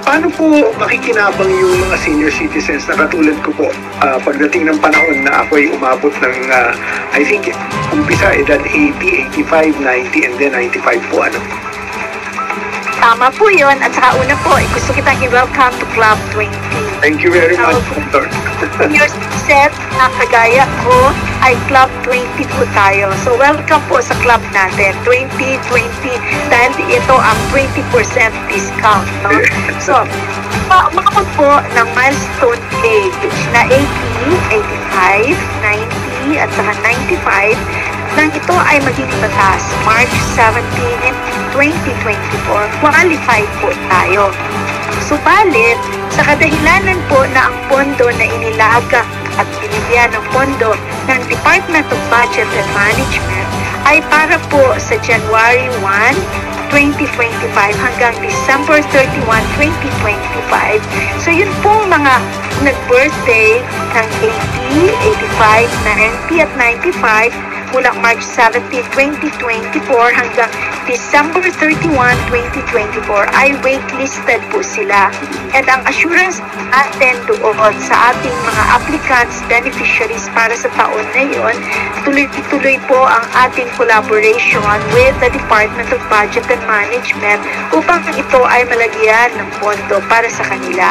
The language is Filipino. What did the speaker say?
Paano po makikinabang yung mga senior citizens na katulad ko po pagdating ng panahon na ako ay umabot ng, I think, umpisa edad 80, 85, 90, and then 95 po, ano? Tama po yun. At saka una po, gusto kitang i-welcome to Club 20. Thank you very much, Dr. Senior citizen na kagaya ko ay Club 20 po tayo. So welcome po sa club natin, 2020, dahil ito ang 20% discount. No? So, umabot po ng milestone age na 80, 85, 90, at saka 95 nang ito ay maging batas March 17, 2024, qualified po tayo. Subalit, sa kadahilanan po na ang pondo na inilaga at binigyan ng pondo ng Department of Budget and Management ay para po sa January 1, 2025 hanggang December 31, 2025. So yun po mga nag-birthday ng 80, 85, 90 at 95 mula March 17, 2024 hanggang December 31, 2024 ay waitlisted po sila. At ang assurance natin doon sa ating mga applicants, beneficiaries para sa taon na yun, tuloy-tuloy po ang ating collaboration with the Department of Budget and Management upang ito ay malagyan ng pondo para sa kanila.